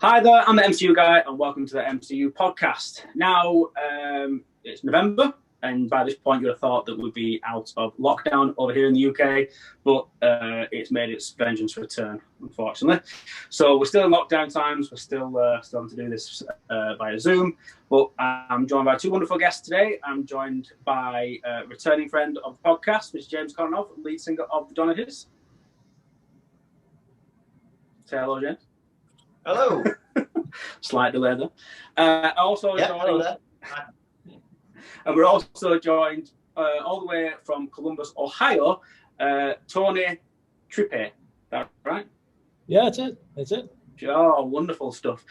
Hi there, I'm the MCU Guy, and welcome to the MCU podcast. Now, it's November, and by this point, you'd have thought that we'd be out of lockdown over here in the UK, but it's made its vengeance return, unfortunately. So we're still in lockdown times. We're still having to do this via Zoom, but I'm joined by two wonderful guests today. I'm joined by a returning friend of the podcast, Mr. James Konnanov, lead singer of the Donaghys. Say hello, James. Hello. Slight delay there. Hello there. And we're also joined all the way from Columbus, Ohio, Tony Trippe. That right? Yeah, that's it. Oh, wonderful stuff.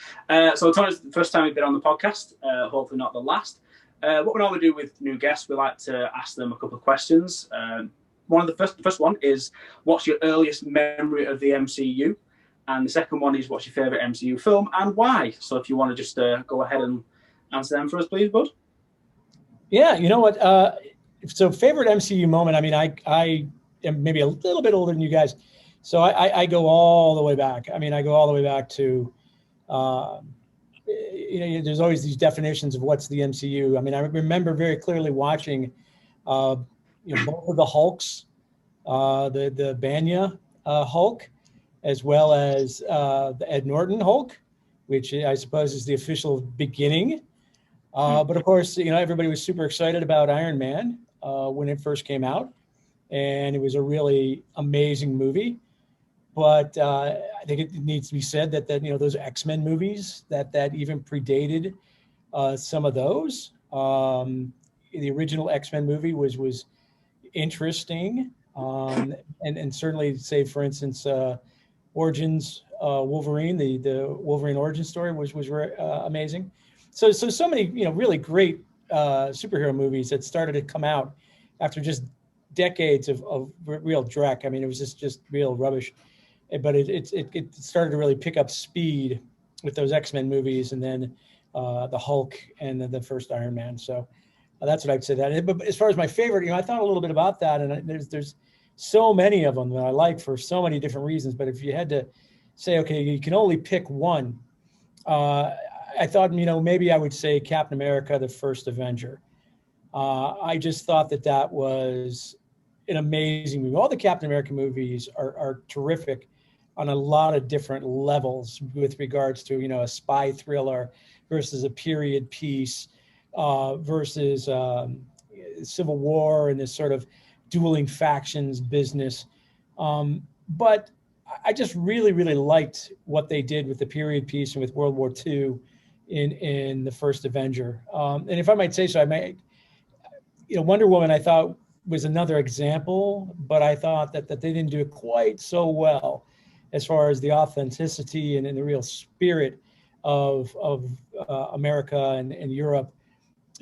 So Tony's the first time we've been on the podcast, hopefully not the last. What we normally do with new guests, we like to ask them a couple of questions. The first one is, what's your earliest memory of the MCU? And the second one is, what's your favourite MCU film and why? So if you want to just go ahead and answer them for us, please, bud. Yeah, you know what? So favorite MCU moment, I mean, I am maybe a little bit older than you guys. So I go all the way back. I mean, I go all the way back to, there's always these definitions of what's the MCU. I mean, I remember very clearly watching, both of the Hulks, the Banya Hulk, as well as the Ed Norton Hulk, which I suppose is the official beginning. But of course, everybody was super excited about Iron Man when it first came out, and it was a really amazing movie. But I think it needs to be said that those X-Men movies that even predated some of those. The original X-Men movie was interesting, and certainly, say for instance, Origins Wolverine, the Wolverine origin story was amazing. So many really great superhero movies that started to come out after just decades of real dreck. I mean, it was just real rubbish, but it started to really pick up speed with those X-Men movies, and then the Hulk and the first Iron Man. So that's what I'd say. That. But as far as my favorite, I thought a little bit about that, and there's so many of them that I like for so many different reasons. But if you had to say, okay, you can only pick one, I thought, maybe I would say Captain America, the First Avenger. I just thought that was an amazing movie. All the Captain America movies are terrific on a lot of different levels with regards to, a spy thriller versus a period piece versus Civil War and this sort of dueling factions business. But I just really, really liked what they did with the period piece and with World War II in the First Avenger. And if I might say so, Wonder Woman, I thought was another example, but I thought that they didn't do it quite so well as far as the authenticity and the real spirit of America and Europe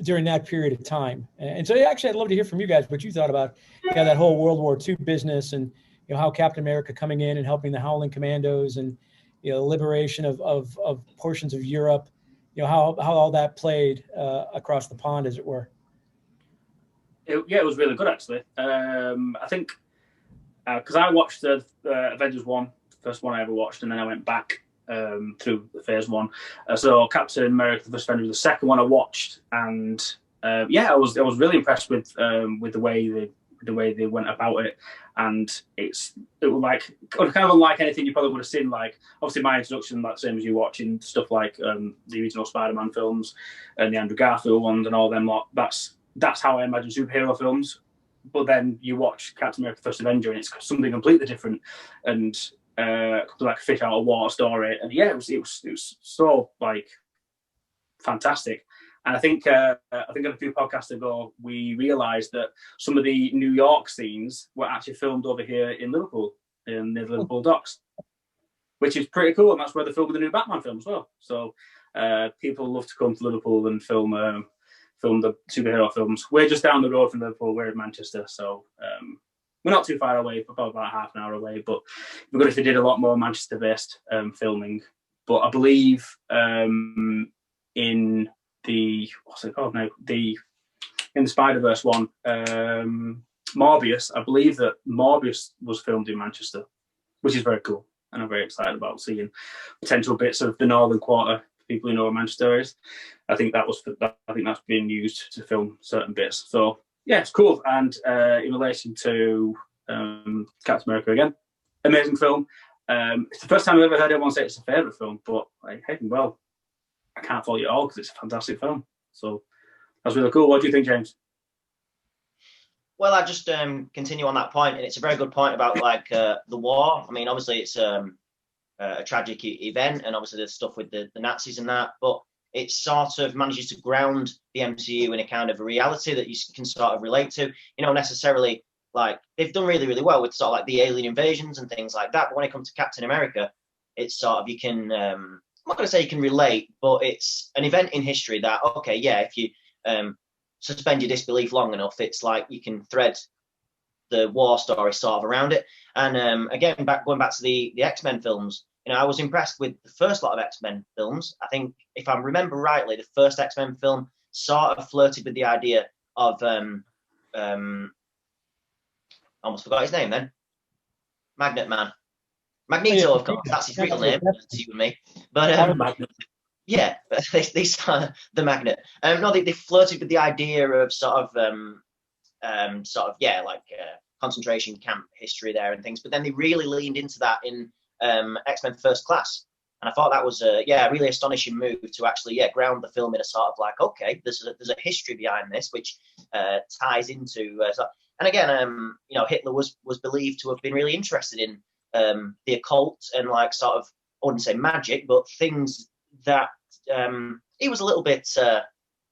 during that period of time. And so actually, I'd love to hear from you guys what you thought about that whole World War II business, and how Captain America coming in and helping the Howling Commandos, and the liberation of portions of Europe, how all that played across the pond, as it were. It was really good, actually. I think because I watched the Avengers 1, the first one I ever watched, and then I went back through the phase 1. So Captain America: The First Avenger was the second one I watched, and I was really impressed with the way they went about it, and it was like kind of unlike anything you probably would have seen. Like, obviously my introduction, like same as you watching stuff like the original Spider-Man films and the Andrew Garfield ones and all them. That's how I imagine superhero films. But then you watch Captain America: First Avenger, and it's something completely different, and like a fish out of water story. And it was so like fantastic. And I think a few podcasts ago, we realised that some of the New York scenes were actually filmed over here in Liverpool, in the Liverpool docks, which is pretty cool. And that's where they filmed the new Batman film as well. So people love to come to Liverpool and film the superhero films. We're just down the road from Liverpool. We're in Manchester, so we're not too far away. We're probably about half an hour away. But it'd be good if they did a lot more Manchester-based filming. But I believe in what's it called now? In the Spider-Verse one, Morbius. I believe that Morbius was filmed in Manchester, which is very cool. and I'm very excited about seeing potential bits of the Northern Quarter. People who know where Manchester is, I think that's being used to film certain bits. So yeah, it's cool. And in relation to Captain America again, amazing film. It's the first time I've ever heard anyone say it's a favourite film, but like, hey, well, I can't fault you at all because it's a fantastic film. So that's really cool. What do you think, James? Well, I just continue on that point, and it's a very good point about like the war. I mean, obviously it's a tragic event, and obviously there's stuff with the Nazis and that, but it sort of manages to ground the MCU in a kind of a reality that you can sort of relate to. You know, necessarily like they've done really, really well with sort of like the alien invasions and things like that. But when it comes to Captain America, it's sort of you can I'm not going to say you can relate, but it's an event in history that okay, yeah, if you suspend your disbelief long enough, it's like you can thread the war story sort of around it. And again, going back to the X-Men films, you know, I was impressed with the first lot of X-Men films. I think, if I remember rightly, the first X-Men film sort of flirted with the idea of almost forgot his name then. Magnet Man. Magneto, of course. That's his real name. That's you and me. But yeah, they the Magnet. No, they flirted with the idea of sort of yeah, like concentration camp history there and things. But then they really leaned into that in X-Men First Class. And I thought that was a really astonishing move to actually ground the film in a sort of like, okay, there's a history behind this which ties into and again, you know, Hitler was believed to have been really interested in the occult and like sort of, I wouldn't say magic, but things that he was a little bit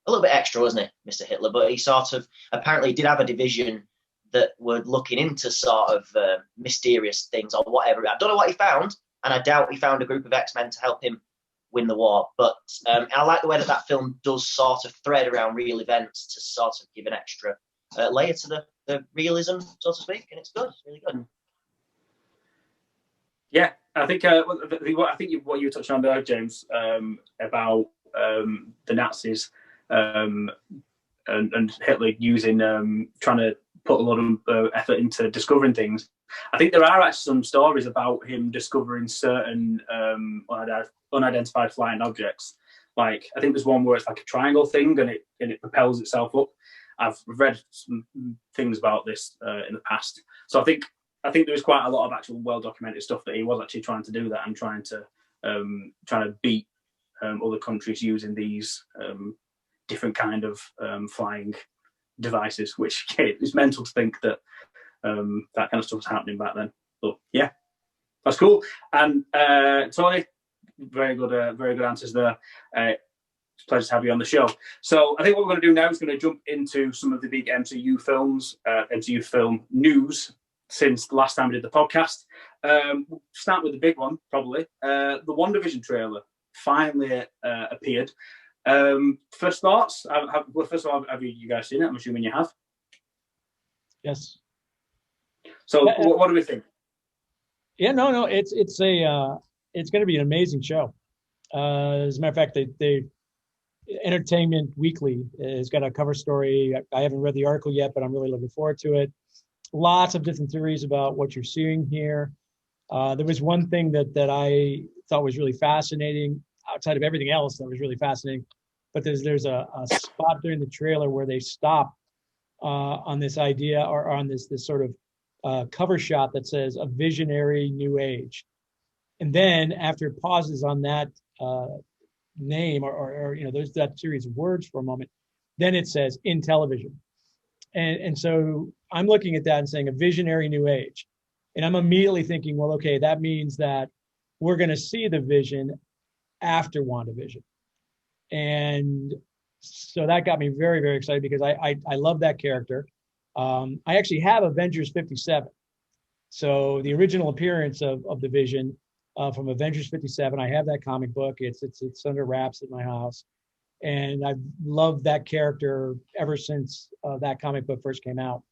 extra, wasn't he, Mr. Hitler? But he sort of apparently did have a division that were looking into sort of mysterious things or whatever. I don't know what he found, and I doubt he found a group of X-Men to help him win the war. But I like the way that film does sort of thread around real events to sort of give an extra layer to the realism, so to speak, and it's good. It's really good. Yeah, I think what you were touching on there, James, about the Nazis and Hitler using trying to put a lot of effort into discovering things. I think there are actually some stories about him discovering certain unidentified flying objects. Like I think there's one where it's like a triangle thing and it propels itself up. I've read some things about this in the past, so I think there is quite a lot of actual well-documented stuff that he was actually trying to do that and trying to beat other countries using these different kind of flying devices, which is mental to think that that kind of stuff was happening back then. But yeah, that's cool. And Tony, very good answers there. It's a pleasure to have you on the show. So I think what we're going to do now is going to jump into some of the big MCU films, MCU film news since the last time we did the podcast. We'll start with the big one, probably. The WandaVision trailer finally appeared. First thoughts? First of all, have you guys seen it? I'm assuming you have. Yes. So what do we think? Yeah, no, it's going to be an amazing show. As a matter of fact, they Entertainment Weekly has got a cover story. I haven't read the article yet, but I'm really looking forward to it. Lots of different theories about what you're seeing here. There was one thing that I thought was really fascinating, outside of everything else that was really fascinating, but there's a spot during the trailer where they stop on this idea or on this sort of cover shot that says a visionary new age. And then after it pauses on that name or you know, there's that series of words for a moment, then it says in television. And so I'm looking at that and saying a visionary new age. And I'm immediately thinking, well, okay, that means that we're going to see the Vision after WandaVision. And so that got me very, very excited because I love that character. I actually have Avengers 57. So the original appearance of the Vision from Avengers 57, I have that comic book. It's under wraps at my house. And I've loved that character ever since that comic book first came out.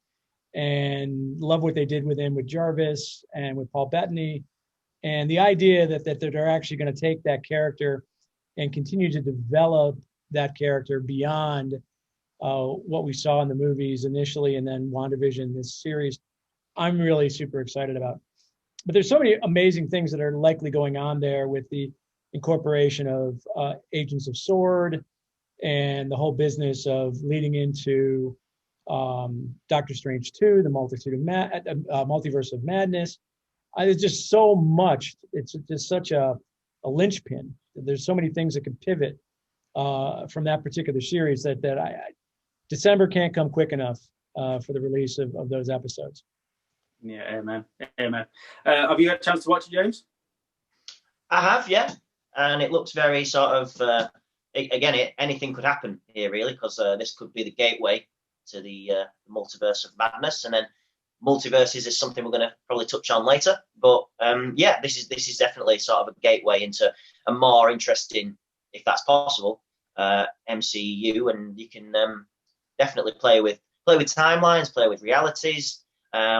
And love what they did with him with Jarvis and with Paul Bettany. And the idea that they're actually going to take that character and continue to develop that character beyond what we saw in the movies initially and then WandaVision, this series, I'm really super excited about. But there's so many amazing things that are likely going on there with the incorporation of Agents of S.W.O.R.D. and the whole business of leading into Doctor Strange 2, the Multiverse of Madness. There's just so much. It's just such a linchpin. There's so many things that could pivot from that particular series that December can't come quick enough for the release of those episodes. Yeah, amen. Have you had a chance to watch it, James? I have, yeah. And it looks very sort of, again, anything could happen here, really, because this could be the gateway to the multiverse of madness. And then multiverses is something we're going to probably touch on later. But yeah, this is definitely sort of a gateway into a more interesting, if that's possible, MCU. And you can definitely play with timelines, play with realities,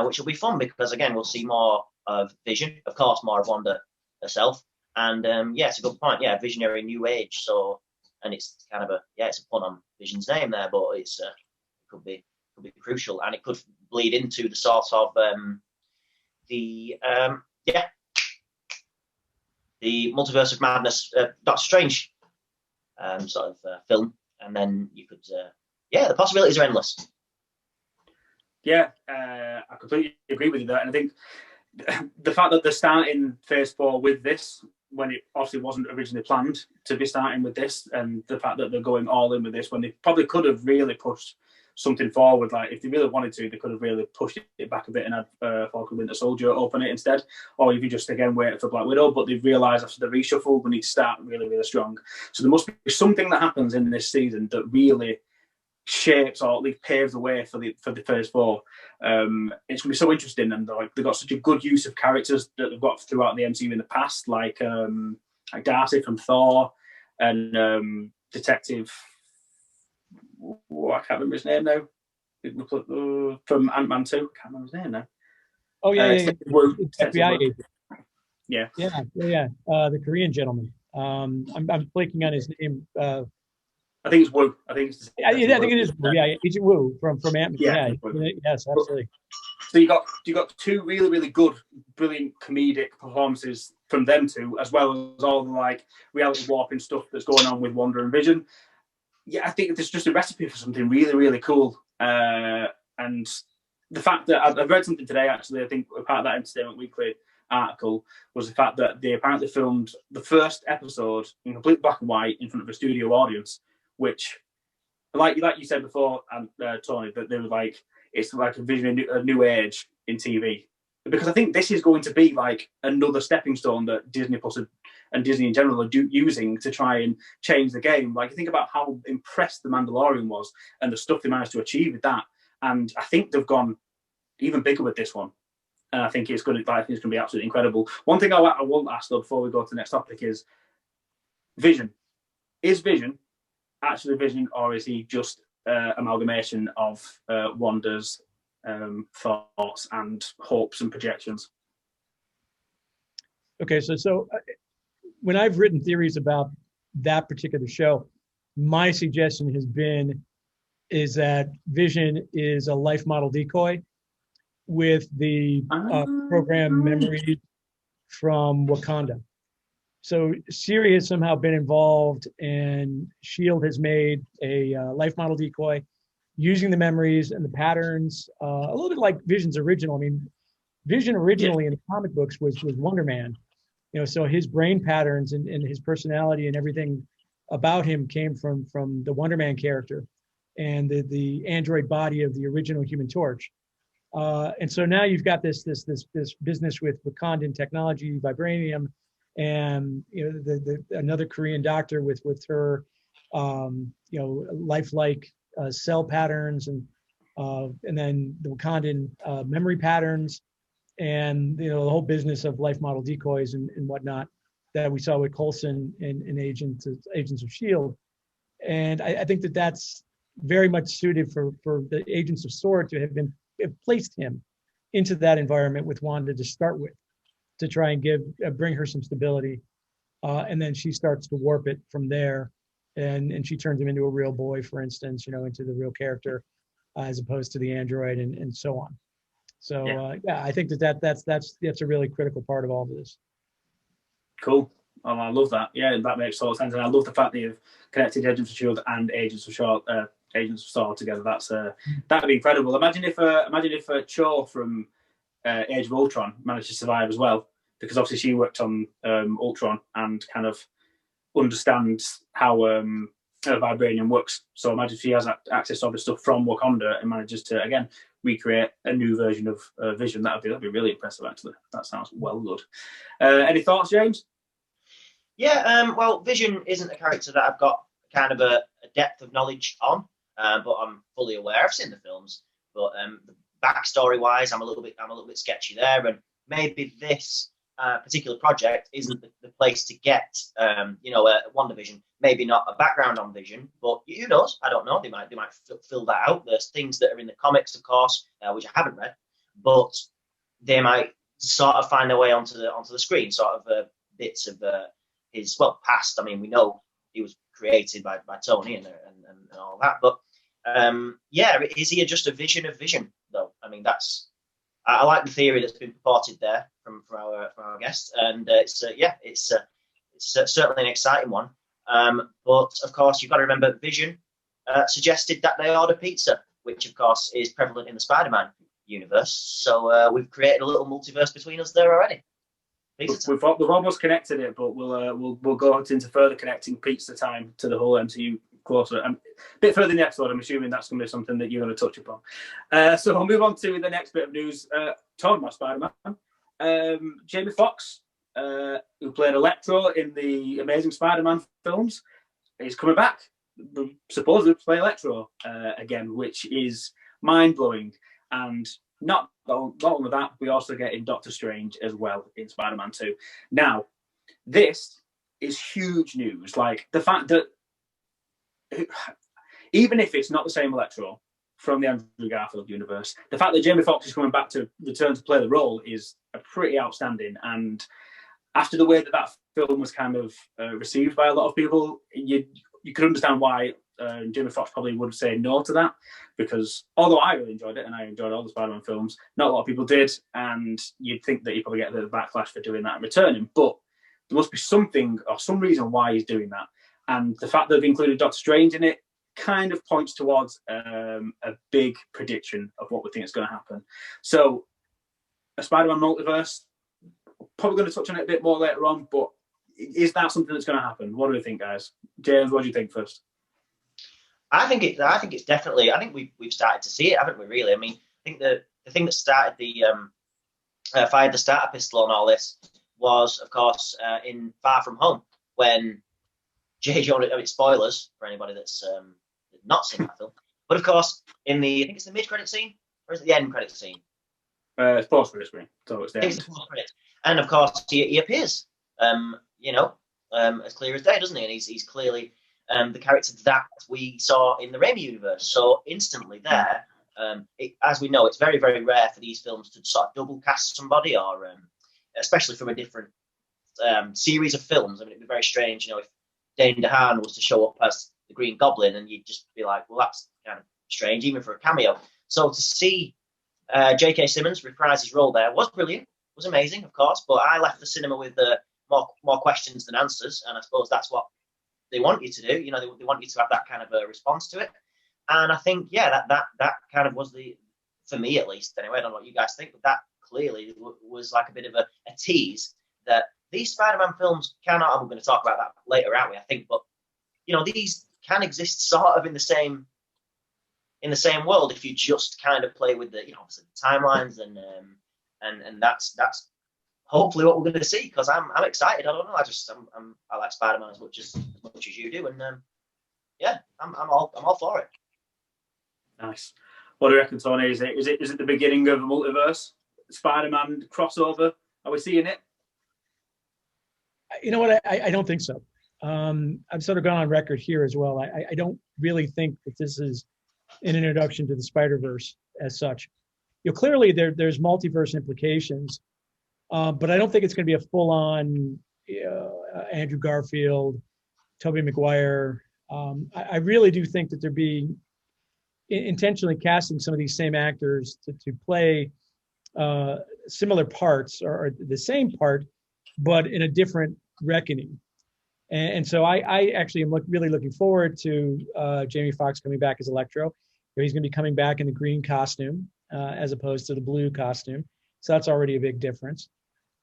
which will be fun because, again, we'll see more of Vision, of course, more of Wanda herself. And yeah, it's a good point. Yeah, visionary new age. So, and it's kind of it's a pun on Vision's name there, but it could be crucial, and it could bleed into the sort of the Multiverse of Madness, Doctor Strange sort of film, and then you could the possibilities are endless. Yeah, I completely agree with you there, and I think the fact that they're starting Phase 4 with this, when it obviously wasn't originally planned to be starting with this, and the fact that they're going all in with this when they probably could have really pushed something forward. Like, if they really wanted to, they could have really pushed it back a bit and had Falcon Winter Soldier open it instead, or if you just again wait for Black Widow. But they've realised after the reshuffle we need to start really, really strong. So there must be something that happens in this season that really shapes or at least paves the way for the Phase 4. It's gonna be so interesting, and they've got such a good use of characters that they've got throughout the MCU in the past, like Darcy from Thor and Detective. I can't remember his name now. From Ant-Man 2. I can't remember his name now. Oh yeah, FBI agent. Yeah. The Korean gentleman. I'm blanking on his name. I think it's Wu. I think it is Wu. Yeah, Agent Wu from Ant-Man. Yeah. Yes, absolutely. So you got two really, really good, brilliant comedic performances from them two, as well as all the reality warping stuff that's going on with Wanda and Vision. Yeah, I think there's just a recipe for something really, really cool. And the fact that I've read something today, actually, I think part of that Entertainment Weekly article was the fact that they apparently filmed the first episode in complete black and white in front of a studio audience, which, like you said before, Tony, that they were it's like a vision, a new age in TV. Because I think this is going to be like another stepping stone that Disney Plus and Disney in general are using to try and change the game. Like, you think about how impressed The Mandalorian was and the stuff they managed to achieve with that. And I think they've gone even bigger with this one. And I think it's going to be absolutely incredible. One thing I want to ask, though, before we go to the next topic is Vision. Is Vision actually Vision, or is he just amalgamation of Wanda's thoughts and hopes and projections? Okay, so when I've written theories about that particular show, my suggestion is that Vision is a life model decoy with the program memories from Wakanda. So Siri has somehow been involved, and S.H.I.E.L.D. has made a life model decoy using the memories and the patterns, a little bit like Vision's original. I mean, Vision originally in the comic books was Wonder Man. So his brain patterns and his personality and everything about him came from the Wonder Man character and the android body of the original Human Torch. And so now you've got this business with Wakandan technology, vibranium, and another Korean doctor with her lifelike cell patterns, and then the Wakandan memory patterns, and the whole business of life model decoys and whatnot that we saw with Coulson and Agents of S.H.I.E.L.D. And I think that's very much suited for the Agents of S.W.O.R.D. to have placed him into that environment with Wanda to start with, to try and bring her some stability, and then she starts to warp it from there, and she turns him into a real boy, for instance, into the real character, as opposed to the android, and so on. So yeah, I think that's a really critical part of all of this. Cool. Oh, I love that. Yeah, that makes total sense, and I love the fact that you've connected Agents of Shield and Agents of S.W.O.R.D. together. That'd be incredible. Imagine if Cho from Age of Ultron managed to survive as well, because obviously she worked on Ultron and kind of understands how vibranium works. So imagine if she has access to all this stuff from Wakanda and manages to again recreate a new version of Vision. That'd be really impressive. Actually, that sounds well good. Any thoughts, James? Yeah, well, Vision isn't a character that I've got kind of a depth of knowledge on, but I'm fully aware. I've seen the films, but backstory-wise, I'm a little bit sketchy there, and maybe this particular project isn't the place to get, WandaVision. Maybe not a background on Vision, but who knows? I don't know. They might fill that out. There's things that are in the comics, of course, which I haven't read, but they might sort of find their way onto the screen, sort of bits of his past. I mean, we know he was created by Tony and all that, but is he just a vision of Vision though? I mean, I like the theory that's been purported there from our guest, and it's certainly an exciting one. But of course, you've got to remember, Vision suggested that they order pizza, which of course is prevalent in the Spider-Man universe. So we've created a little multiverse between us there already. We've almost connected it, but we'll go into further connecting pizza time to the whole MCU closer. A bit further in the episode, I'm assuming that's going to be something that you're going to touch upon. So I'll move on to the next bit of news. Talking about Spider-Man, Jamie Foxx, who played Electro in the Amazing Spider-Man films, is coming back, supposedly to play Electro again, which is mind-blowing. And not only that, we also get in Doctor Strange as well in Spider-Man 2. Now, this is huge news. Like, the fact that even if it's not the same Electro from the Andrew Garfield universe, the fact that Jamie Foxx is coming back to return to play the role is pretty outstanding. And after the way that film was kind of received by a lot of people, you could understand why Jamie Foxx probably would say no to that, because although I really enjoyed it and I enjoyed all the Spider-Man films, not a lot of people did, and you'd think that he'd probably get a bit of backlash for doing that and returning, but there must be something or some reason why he's doing that. And the fact that they've included Doctor Strange in it kind of points towards a big prediction of what we think is going to happen. So a Spider-Man multiverse, probably going to touch on it a bit more later on, but is that something that's going to happen? What do you think, guys? James, what do you think first? I think it's definitely. I think we've started to see it, haven't we? Really, I mean, I think the thing that started the fired the starter pistol on all this was, of course, in Far From Home, when J. Jonah. I mean, spoilers for anybody that's not seen that film. But of course, I think it's the mid-credit scene, or is it the end credit scene? It's post-credit scene, so it's the end. It's post-credit, and of course he appears. As clear as day, doesn't he? And he's clearly the character that we saw in the Raimi universe. So instantly there, as we know, it's very, very rare for these films to sort of double cast somebody, or especially from a different series of films. I mean, it'd be very strange, if Dane DeHaan was to show up as the Green Goblin, and you'd just be like, well, that's kind of strange, even for a cameo. So to see J.K. Simmons reprise his role there was brilliant, was amazing, of course. But I left the cinema with more questions than answers, and I suppose that's what they want you to do. They want you to have that kind of a response to it. And I think, that kind of was for me at least, anyway, I don't know what you guys think, but that clearly was like a bit of a tease that these Spider-Man films cannot, and we're going to talk about that later, aren't we, I think, but, these can exist sort of in the same world if you just kind of play with the, obviously the timelines, and that's hopefully what we're going to see, because I'm excited. I don't know. I like Spider-Man as much as you do, and I'm all for it. Nice. What do you reckon, Tony? Is it the beginning of a multiverse? Spider-Man crossover? Are we seeing it? You know what? I don't think so. I've sort of gone on record here as well. I don't really think that this is an introduction to the Spider-Verse as such. Clearly there's multiverse implications. But I don't think it's going to be a full-on Andrew Garfield, Tobey Maguire. I really do think that they're being intentionally casting some of these same actors to play similar parts or the same part, but in a different reckoning. And so I actually am really looking forward to Jamie Foxx coming back as Electro. He's going to be coming back in the green costume as opposed to the blue costume. So that's already a big difference.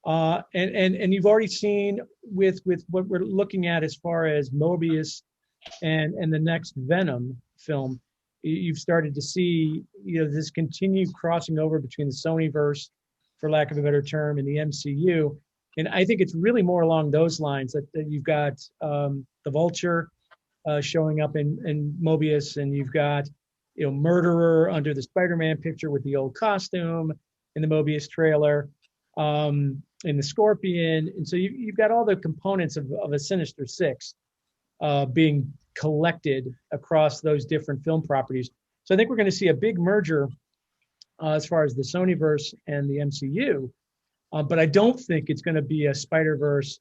And you've already seen with what we're looking at as far as Mobius and the next Venom film, you've started to see this continued crossing over between the Sonyverse, for lack of a better term, and the MCU. And I think it's really more along those lines that you've got the Vulture showing up in Mobius, and you've got Murderer under the Spider-Man picture with the old costume in the Mobius trailer, in the Scorpion. And so you've got all the components of a Sinister Six being collected across those different film properties. So I think we're going to see a big merger as far as the Sonyverse and the MCU. But I don't think it's going to be a Spider-Verse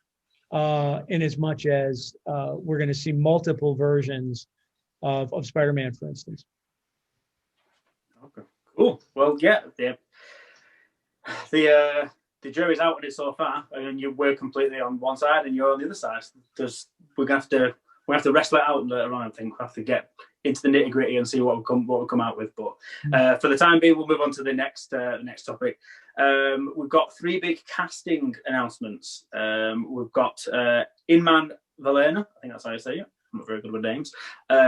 in as much as we're going to see multiple versions of Spider-Man, for instance. Okay, cool. Well, yeah, the jury's out on it so far. I mean, we're completely on one side and you're on the other side. We're gonna have to wrestle it out later on. I think we'll have to get into the nitty gritty and see what we'll come out with. But for the time being, we'll move on to the next topic. We've got 3 big casting announcements. We've got Inman Valena. I think that's how you say it. I'm not very good with names.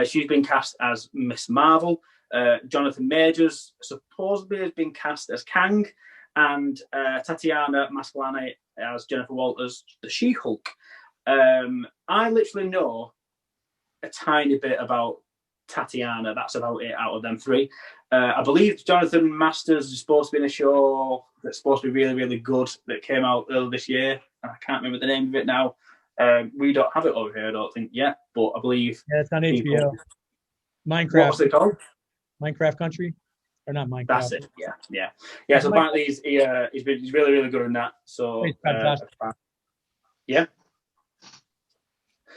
She's been cast as Miss Marvel. Jonathan Majors supposedly has been cast as Kang, and Tatiana Maslany as Jennifer Walters, the She-Hulk. I literally know a tiny bit about Tatiana. That's about it out of them 3. I believe Jonathan Masters is supposed to be in a show that's supposed to be really, really good that came out earlier this year. I can't remember the name of it now. We don't have it over here, I don't think, yet, but I believe... Yeah, it's on HBO. Minecraft. What's it called? Minecraft Country? Or not Minecraft. That's it, yeah. So apparently he's really, really good in that. So, yeah.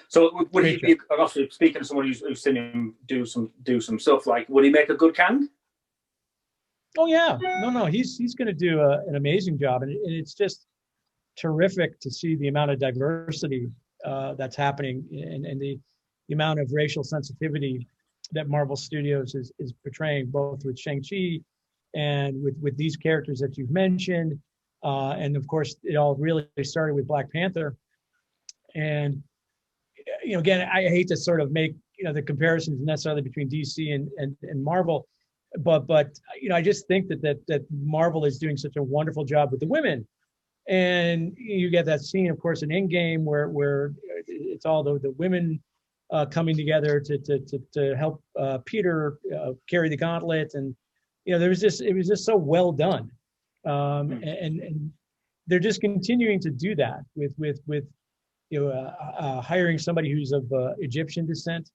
So would he be, obviously, speaking to someone who's seen him do some stuff, like, would he make a good Kang? Oh yeah, no, he's going to do an amazing job, and it's just terrific to see the amount of diversity that's happening, and the amount of racial sensitivity that Marvel Studios is portraying, both with Shang-Chi and with these characters that you've mentioned, and of course it all really started with Black Panther. And again, I hate to sort of make the comparisons necessarily between DC and Marvel, but I just think that Marvel is doing such a wonderful job with the women. And you get that scene, of course, in Endgame where it's all the women coming together to help Peter carry the gauntlet, and it was just so well done, and they're just continuing to do that with hiring somebody who's of Egyptian descent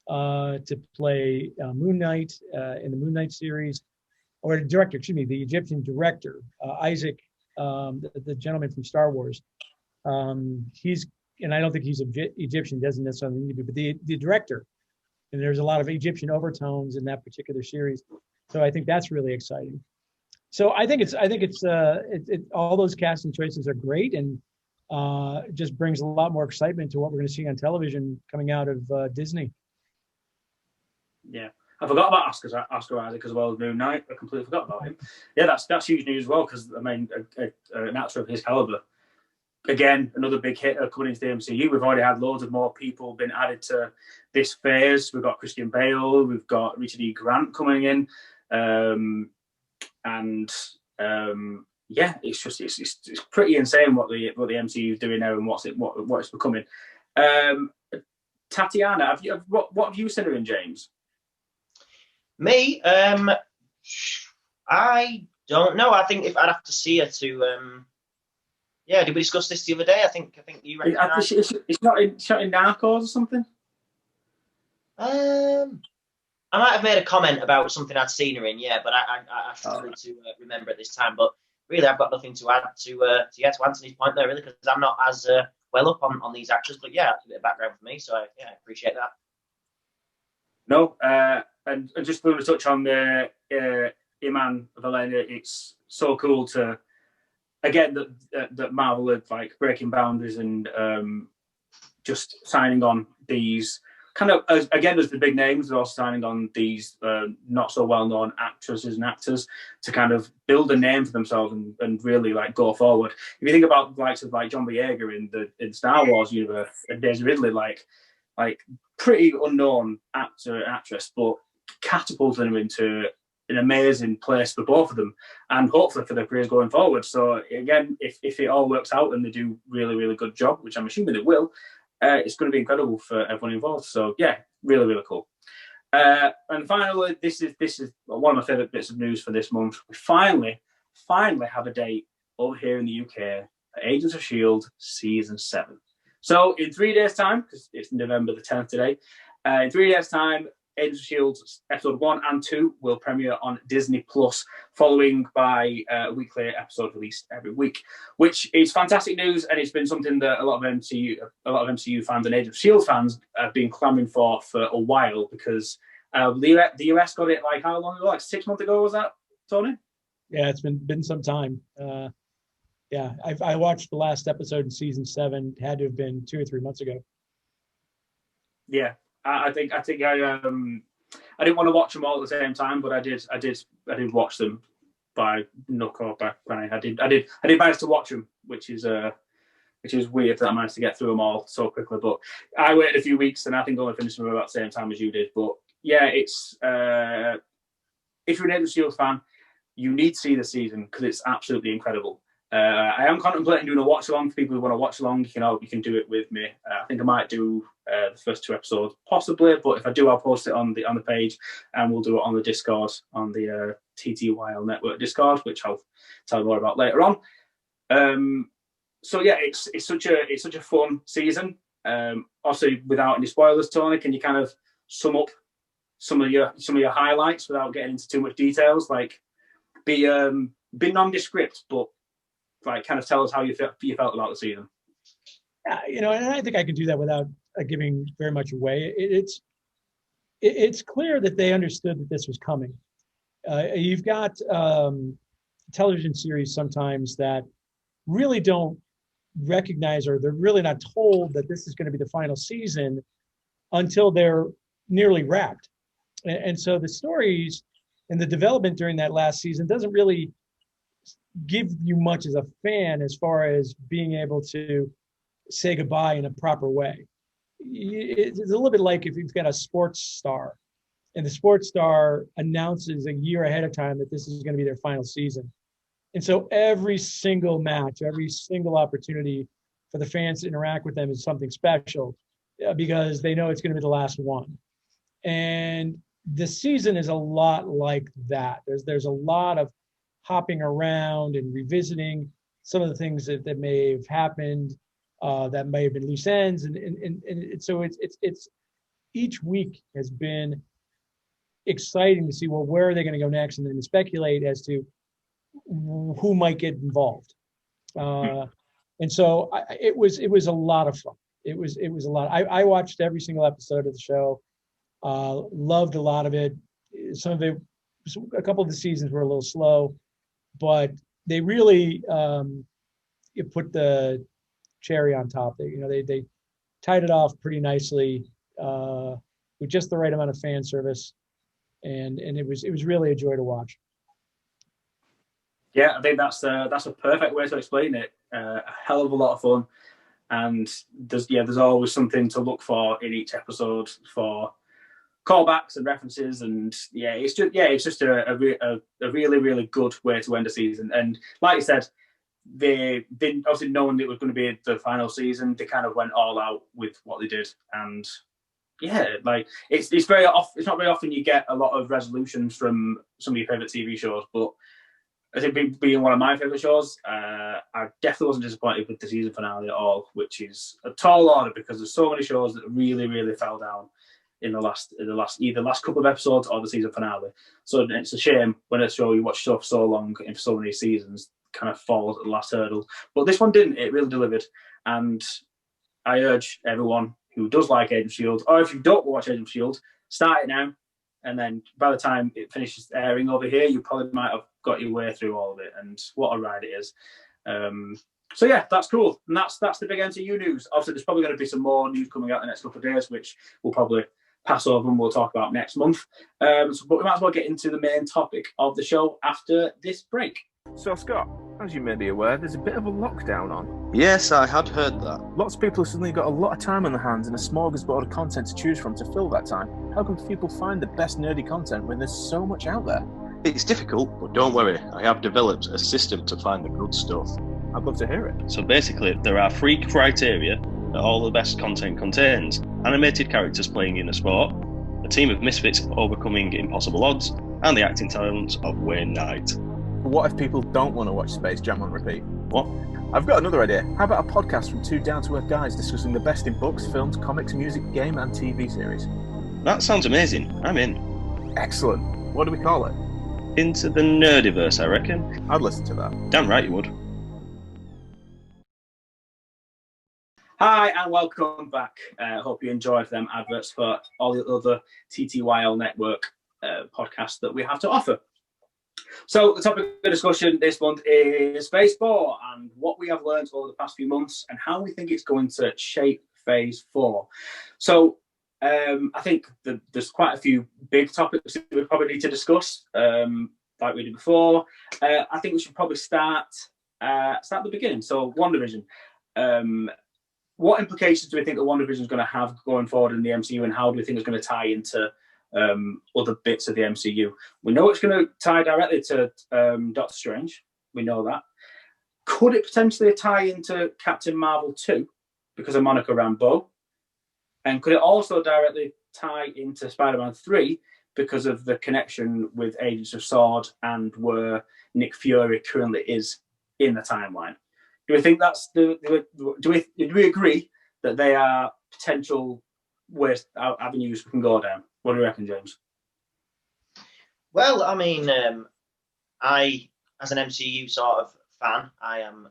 to play Moon Knight in the Moon Knight series, or the Egyptian director, Isaac, the gentleman from Star Wars. And I don't think he's Egyptian, doesn't necessarily need to be, but the director. And there's a lot of Egyptian overtones in that particular series. So I think that's really exciting. So I think it's all those casting choices are great, and it just brings a lot more excitement to what we're going to see on television coming out of Disney. Yeah. I forgot about Oscar Isaac as well as Moon Knight. I completely forgot about him. Yeah, that's huge news as well, because I mean, an actor of his caliber, again, another big hit coming into the MCU. We've already had loads of more people been added to this phase. We've got Christian Bale, we've got Richard E. Grant coming in, yeah, it's pretty insane what the MCU is doing now and what it's becoming. Tatiana, what have you seen her in, James? Me, I don't know. I think if I'd have to see her to, did we discuss this the other day? I think you recognise. It's not in Narcos or something. I might have made a comment about something I'd seen her in, but I struggle to remember at this time. But really, I've got nothing to add to Anthony's point there, really, because I'm not as well up on these actors. But yeah, that's a bit of background for me, so I appreciate that. No, and just going to touch on the Iman Vellena, it's so cool to, again, that Marvel are like breaking boundaries and just signing on these kind of, as the big names, they're also signing on these not so well-known actresses and actors to kind of build a name for themselves and really like go forward. If you think about the likes of like John Boyega in Star Wars universe and Daisy Ridley, like pretty unknown actor and actress, but catapulting them into an amazing place for both of them and hopefully for their careers going forward. So again, if it all works out and they do really, really good job, which I'm assuming it will, it's going to be incredible for everyone involved. So yeah, really, really cool. And finally, this is one of my favourite bits of news for this month. We finally have a date over here in the UK for Agents of S.H.I.E.L.D. Season 7. So in 3 days' time, because it's November the 10th today, in 3 days' time, Agents of S.H.I.E.L.D. episode 1 and 2 will premiere on Disney Plus, following by a weekly episode released every week, which is fantastic news, and it's been something that a lot of MCU fans and Agents of S.H.I.E.L.D. fans have been clamoring for a while, because the US got it like how long ago? Like 6 months ago, was that, Tony? Yeah, it's been some time. Yeah, I watched the last episode in season 7. It had to have been 2 or 3 months ago. Yeah. I think I didn't want to watch them all at the same time, but I did watch them by nook or by cranny. I did manage to watch them, which is weird that I managed to get through them all so quickly. But I waited a few weeks, and I think I only finished them about the same time as you did. But yeah, it's if you're an Agents of S.H.I.E.L.D. fan, you need to see the season because it's absolutely incredible. I am contemplating doing a watch along for people who want to watch along. You can do it with me. I think I might do the first 2 episodes, possibly. But if I do, I'll post it on the page, and we'll do it on the Discord, on the TTYL Network Discord, which I'll tell you more about later on. So yeah, it's such a fun season. Also, without any spoilers, Tony, can you kind of sum up some of your highlights without getting into too much details? Like, be nondescript, but like kind of tell us how you felt about the season. And I think I can do that without giving very much away. It's clear that they understood that this was coming. You've got television series sometimes that really don't recognize, or they're really not told that this is going to be the final season until they're nearly wrapped. And so the stories and the development during that last season doesn't really give you much as a fan as far as being able to say goodbye in a proper way. It's a little bit like if you've got a sports star and the sports star announces a year ahead of time that this is going to be their final season. And so every single match, every single opportunity for the fans to interact with them is something special because they know it's going to be the last one. And the season is a lot like that. There's a lot of hopping around and revisiting some of the things that may have happened, that may have been loose ends, and so it's each week has been exciting to see, well, where are they going to go next, and then to speculate as to who might get involved. And so it was a lot of fun. It was a lot. I watched every single episode of the show. Loved a lot of it. A couple of the seasons were a little slow, but they really put the cherry on top. They tied it off pretty nicely with just the right amount of fan service, and it was really a joy to watch. Yeah, I think that's a perfect way to explain it. A hell of a lot of fun, and there's always something to look for in each episode for callbacks and references, and it's just a really, really good way to end a season. And like you said, they obviously knowing it was going to be the final season, they kind of went all out with what they did. And like it's not very often you get a lot of resolutions from some of your favorite TV shows, but I think being one of my favorite shows, I definitely wasn't disappointed with the season finale at all, which is a tall order because there's so many shows that really, really fell down in the last either last couple of episodes or the season finale. So it's a shame when a show you watch for so long and for so many seasons kind of falls at the last hurdle. But this one didn't. It really delivered. And I urge everyone who does like Agents of S.H.I.E.L.D., or if you don't watch Agents of S.H.I.E.L.D., start it now. and then by the time it finishes airing over here, you probably might have got your way through all of it, and what a ride it is. So yeah, that's cool, and that's the big MCU news. Obviously, there's probably going to be some more news coming out in the next couple of days, which we'll probably pass over and we'll talk about next month. But we might as well get into the main topic of the show after this break. So Scott, as you may be aware, there's a bit of a lockdown on. Yes, I had heard that. Lots of people have suddenly got a lot of time on their hands and a smorgasbord of content to choose from to fill that time. How can people find the best nerdy content when there's so much out there? It's difficult, but don't worry, I have developed a system to find the good stuff. I'd love to hear it. So basically, there are 3 criteria that all the best content contains. Animated characters playing in a sport, a team of misfits overcoming impossible odds, and the acting talents of Wayne Knight. What if people don't want to watch Space Jam on repeat? What? I've got another idea. How about a podcast from 2 down-to-earth guys discussing the best in books, films, comics, music, game and TV series? That sounds amazing. I'm in. Excellent. What do we call it? Into the Nerdiverse, I reckon. I'd listen to that. Damn right you would. Hi and welcome back. Hope you enjoyed them adverts for all the other TTYL network podcasts that we have to offer. So the topic of discussion this month is Phase 4 and what we have learned over the past few months and how we think it's going to shape Phase 4. So I think there's quite a few big topics that we probably need to discuss, like we did before. I think we should probably start at the beginning. So WandaVision. What implications do we think that WandaVision is going to have going forward in the MCU, and how do we think it's going to tie into other bits of the MCU? We know it's going to tie directly to Doctor Strange. We know that. Could it potentially tie into Captain Marvel 2 because of Monica Rambeau? And could it also directly tie into Spider-Man 3 because of the connection with Agents of S.W.O.R.D. and where Nick Fury currently is in the timeline? Do we think that's do we agree that they are potential ways avenues we can go down? What do you reckon, James? Well, I mean, I, as an MCU sort of fan, I am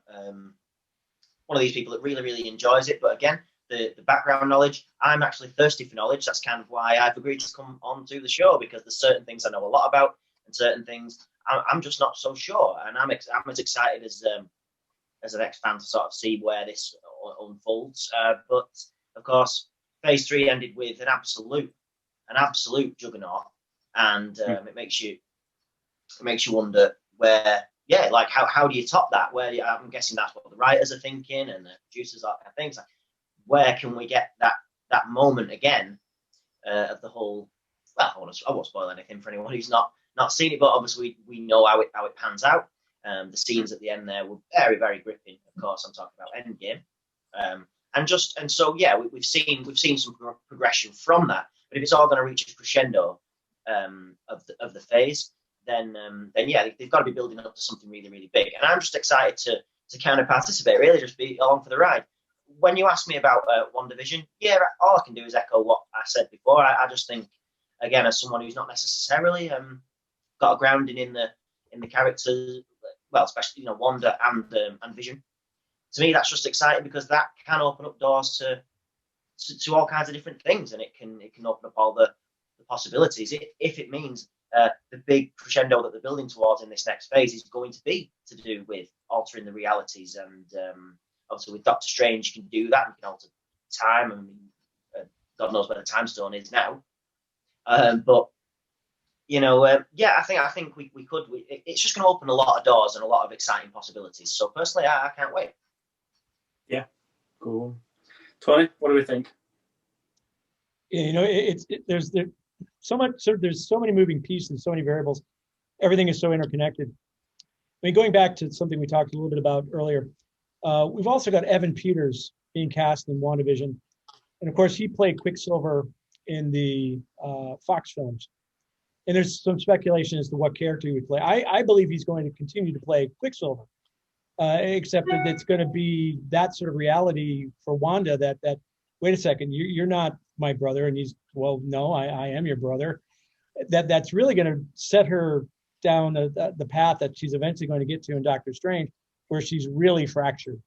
one of these people that really, really enjoys it. But again, the background knowledge, I'm actually thirsty for knowledge. That's kind of why I've agreed to come on to the show, because there's certain things I know a lot about and certain things I'm just not so sure. And I'm as excited as an ex-fan to sort of see where this unfolds. But of course, Phase 3 ended with an absolute juggernaut, and it makes you wonder where, like how do you top that? I'm guessing that's what the writers are thinking and the producers are things like, where can we get that moment again of the whole? Well, I won't spoil anything for anyone who's not seen it, but obviously we know how it pans out. The scenes at the end there were very, very gripping. Of course, I'm talking about Endgame, we've seen some progression from that. But if it's all going to reach a crescendo of the phase, then they've got to be building up to something really, really big. And I'm just excited to kind of participate, really, just be along for the ride. When you ask me about WandaVision, all I can do is echo what I said before. I just think, again, as someone who's not necessarily got a grounding in the characters, well, especially Wanda and Vision. To me, that's just exciting because that can open up doors to all kinds of different things, and it can open up all the possibilities. If it means the big crescendo that they're building towards in this next phase is going to be to do with altering the realities, and obviously with Doctor Strange you can do that. You can alter time, and God knows where the time stone is now. But I think we could. It's just going to open a lot of doors and a lot of exciting possibilities. So personally, I can't wait. Yeah, cool. Tony, what do we think? Yeah, there's so much. There's so many moving pieces, so many variables. Everything is so interconnected. I mean, going back to something we talked a little bit about earlier, we've also got Evan Peters being cast in WandaVision, and of course, he played Quicksilver in the Fox films. And there's some speculation as to what character he would play. I believe he's going to continue to play Quicksilver, except that it's going to be that sort of reality for Wanda that wait a second, you're not my brother. And he's, well, no, I am your brother. That's really going to set her down the path that she's eventually going to get to in Doctor Strange, where she's really fractured.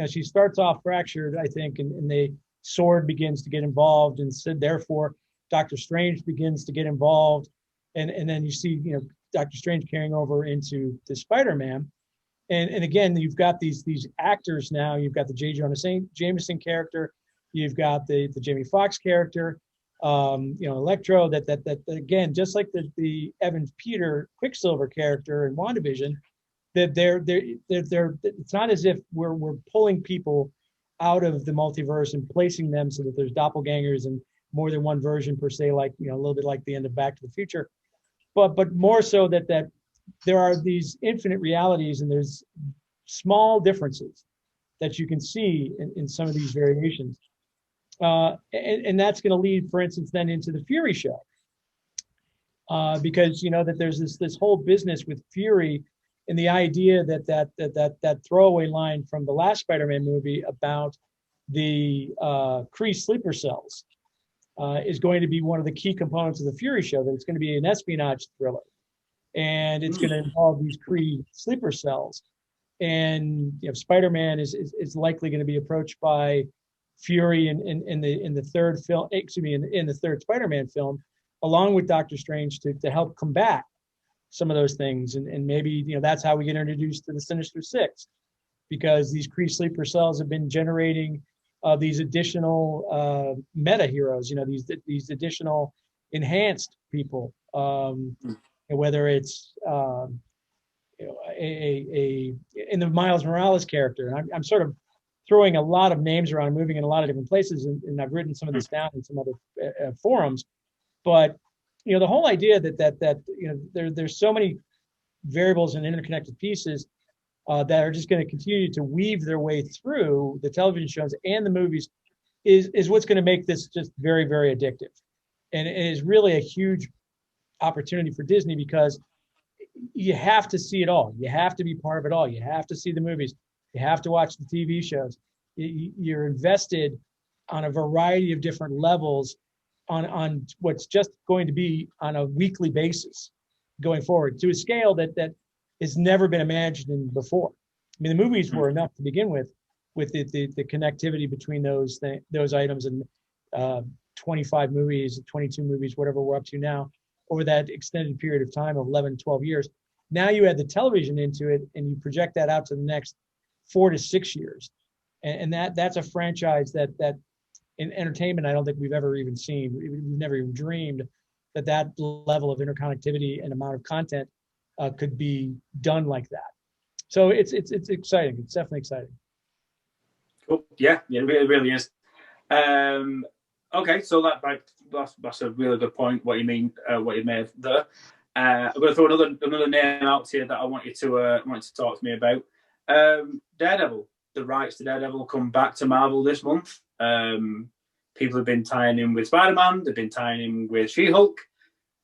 She starts off fractured, I think, and the sword begins to get involved. And so therefore, Doctor Strange begins to get involved, and then you see, Doctor Strange carrying over into the Spider-Man. And again, you've got these actors now. You've got the J. Jonah Jameson character. You've got the Jamie Foxx character. Electro. That again, just like the Evan Peter Quicksilver character in WandaVision, that they're it's not as if we're pulling people out of the multiverse and placing them so that there's doppelgangers and more than one version per se, like a little bit like the end of Back to the Future, but more so that there are these infinite realities and there's small differences that you can see in some of these variations. And that's going to lead, for instance, then into the Fury show. Because that there's this whole business with Fury and the idea that throwaway line from the last Spider-Man movie about the Kree sleeper cells is going to be one of the key components of the Fury show, that it's going to be an espionage thriller. And it's going to involve these Kree sleeper cells. And Spider-Man is likely going to be approached by Fury in the third film, in the third Spider-Man film, along with Doctor Strange to help combat some of those things. And maybe that's how we get introduced to the Sinister Six, because these Kree sleeper cells have been generating these additional meta heroes, these additional enhanced people, whether it's in the Miles Morales character. And I'm sort of throwing a lot of names around, moving in a lot of different places, and I've written some of this down in some other forums. But the whole idea that there's so many variables and interconnected pieces that are just going to continue to weave their way through the television shows and the movies is what's going to make this just very, very addictive. And it is really a huge opportunity for Disney, because you have to see it all. You have to be part of it all. You have to see the movies. You have to watch the TV shows. You're invested on a variety of different levels on what's just going to be on a weekly basis going forward, to a scale that has never been imagined before. I mean, the movies were enough to begin with the connectivity between those items, and 25 movies, 22 movies, whatever we're up to now, over that extended period of time of 11, 12 years. Now you add the television into it, and you project that out to the next 4 to 6 years. And that's a franchise that in entertainment, I don't think we've ever even seen. We've never even dreamed that level of interconnectivity and amount of content could be done like that. So it's exciting. It's definitely exciting. Cool. Yeah, it really is. Okay, so that's a really good point. What you mean, what you made there. I'm going to throw another name out to you that I want you to talk to me about. Daredevil. The rights to Daredevil come back to Marvel this month. People have been tying him with Spider-Man. They've been tying him with She-Hulk.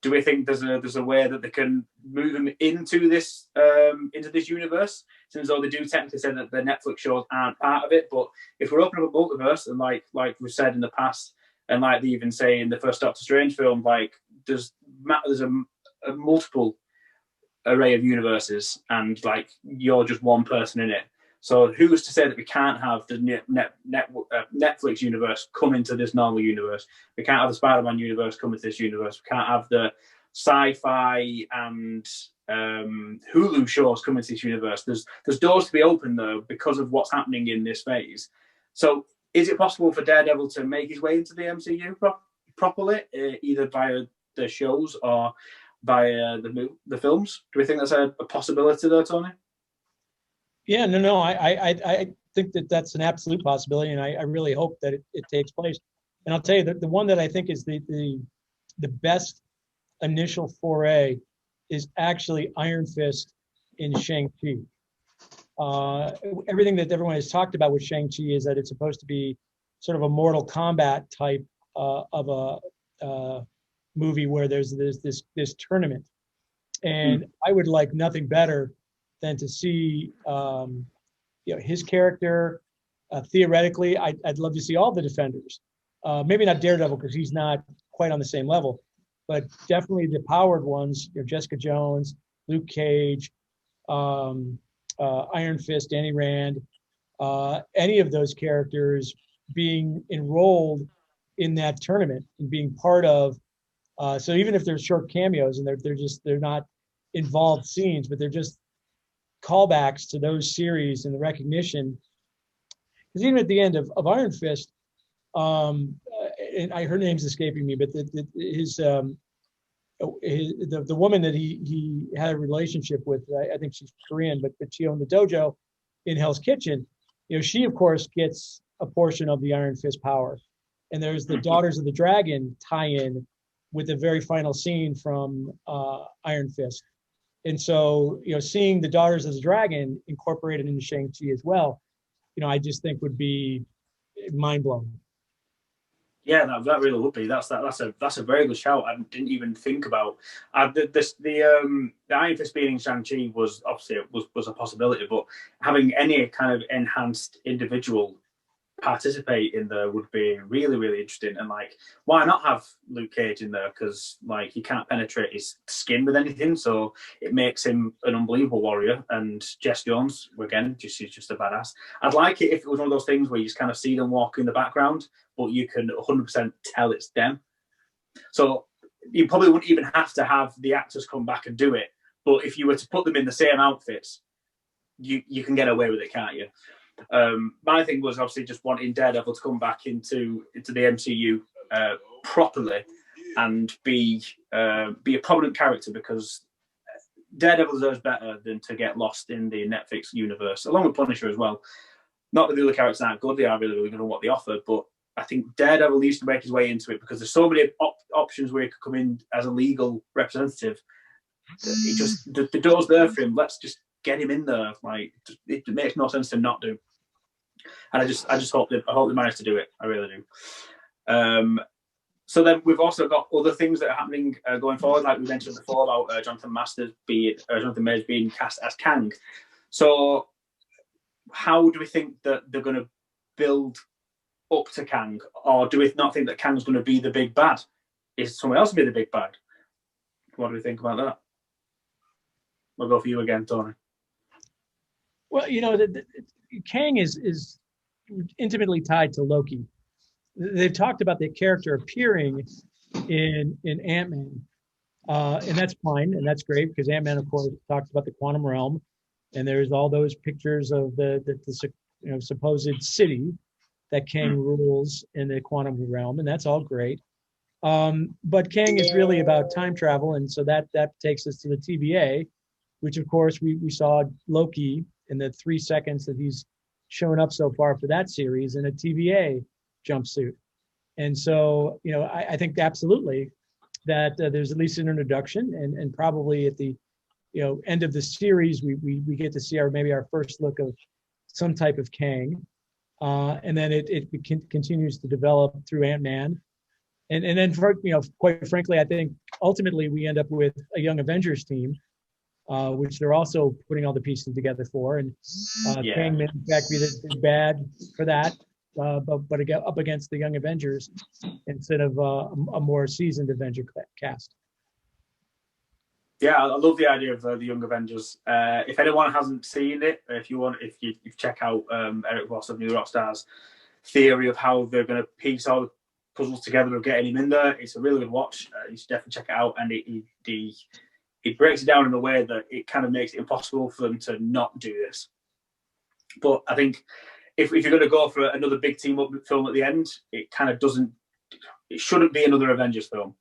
Do we think there's a way that they can move him into this universe? Since though they do technically say that the Netflix shows aren't part of it, but if we're opening up a multiverse, and like we've said in the past, and like they even say in the first Doctor Strange film, like there's a multiple array of universes, and like you're just one person in it. So who's to say that we can't have the Netflix universe come into this normal universe? We can't have the Spider-Man universe come into this universe. We can't have the sci-fi and Hulu shows come into this universe. There's doors to be opened, though, because of what's happening in this phase. So is it possible for Daredevil to make his way into the MCU properly, either via the shows or via the films? Do we think that's a possibility, though, Tony? Yeah, no. I think that's an absolute possibility, and I really hope that it takes place. And I'll tell you that the one that I think is the best initial foray is actually Iron Fist in Shang-Chi. Everything that everyone has talked about with Shang-Chi is that it's supposed to be sort of a Mortal Kombat type of a movie where there's this tournament, and I would like nothing better than to see his character. Theoretically, I'd love to see all the Defenders. Maybe not Daredevil, because he's not quite on the same level, but definitely the powered ones, Jessica Jones, Luke Cage, Iron Fist, Danny Rand, any of those characters being enrolled in that tournament and being part of. So even if they're short cameos and they're not involved scenes, but they're just callbacks to those series and the recognition. Because even at the end of Iron Fist, and her name's escaping me, but the woman that he had a relationship with, I think she's Korean, but she owned the dojo in Hell's Kitchen. She of course gets a portion of the Iron Fist power, and there's the Daughters of the Dragon tie-in with the very final scene from Iron Fist. And so, seeing the Daughters of the Dragon incorporated into Shang-Chi as well, I just think would be mind-blowing. Yeah, that really would be. That's a very good shout. I didn't even think about the Iron Fist being in Shang-Chi was obviously was a possibility, but having any kind of enhanced individual participate in there would be really, really interesting. And why not have Luke Cage in there? Because he can't penetrate his skin with anything, so it makes him an unbelievable warrior. And Jess Jones, again, she's just a badass. I'd like it if it was one of those things where you just kind of see them walk in the background, but you can 100% tell it's them. So you probably wouldn't even have to have the actors come back and do it. But if you were to put them in the same outfits, you can get away with it, can't you? My thing was obviously just wanting Daredevil to come back into the MCU properly and be a prominent character, because Daredevil deserves better than to get lost in the Netflix universe, along with Punisher as well. Not that the other characters aren't good; they are really, really good at what they offer. But I think Daredevil needs to make his way into it, because there's so many options where he could come in as a legal representative. It just the door's there for him. Let's just get him in there. It makes no sense to not do. And I just hope they manage to do it. I really do. So then we've also got other things that are happening going forward, like we mentioned before about Jonathan Majors being cast as Kang. So how do we think that they're going to build up to Kang, or do we not think that Kang's going to be the big bad? Is someone else going to be the big bad? What do we think about that? We'll go for you again, Tony. Well, Kang is intimately tied to Loki. They've talked about the character appearing in Ant-Man, and that's fine, and that's great, because Ant-Man, of course, talks about the quantum realm, and there's all those pictures of the supposed city that Kang rules in the quantum realm, and that's all great. But Kang is really about time travel, and so that takes us to the TVA, which of course we saw Loki in the 3 seconds that he's shown up so far for that series in a TVA jumpsuit. And so, I think absolutely that there's at least an introduction, and probably at the, end of the series, we get to see maybe our first look of some type of Kang. And then it continues to develop through Ant-Man. And then, quite frankly, I think ultimately we end up with a Young Avengers team, which they're also putting all the pieces together for. And Kang may in fact be the bad for that, but again, up against the Young Avengers instead of a more seasoned Avenger cast. Yeah, I love the idea of the Young Avengers. If anyone hasn't seen it, if you check out Eric Voss of New Rockstar's theory of how they're going to piece all the puzzles together of getting him in there, it's a really good watch. You should definitely check it out. And he breaks it down in a way that it kind of makes it impossible for them to not do this. But I think if you're going to go for another big team up film at the end, it kind of doesn't. It shouldn't be another Avengers film.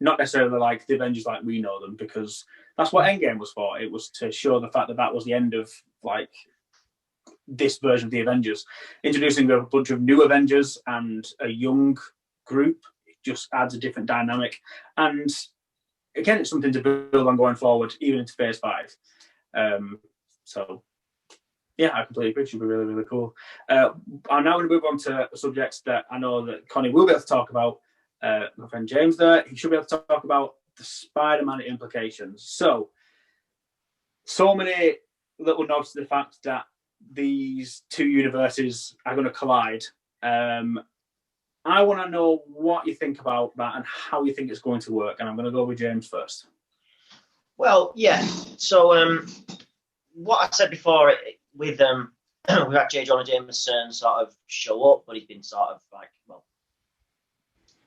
Not necessarily like the Avengers like we know them, because that's what Endgame was for. It was to show the fact that was the end of this version of the Avengers. Introducing a bunch of new Avengers and a young group, it just adds a different dynamic. And again, it's something to build on going forward, even into Phase 5. So, yeah, I completely agree. It should be really, really cool. I'm now going to move on to subjects that I know that Connie will be able to talk about. My friend James there, he should be able to talk about the Spider-Man implications. So many little nods to the fact that these two universes are going to collide. I want to know what you think about that and how you think it's going to work. And I'm going to go with James first. Well, yeah. So what I said before with we've had J. Jonah Jameson sort of show up, but he's been sort of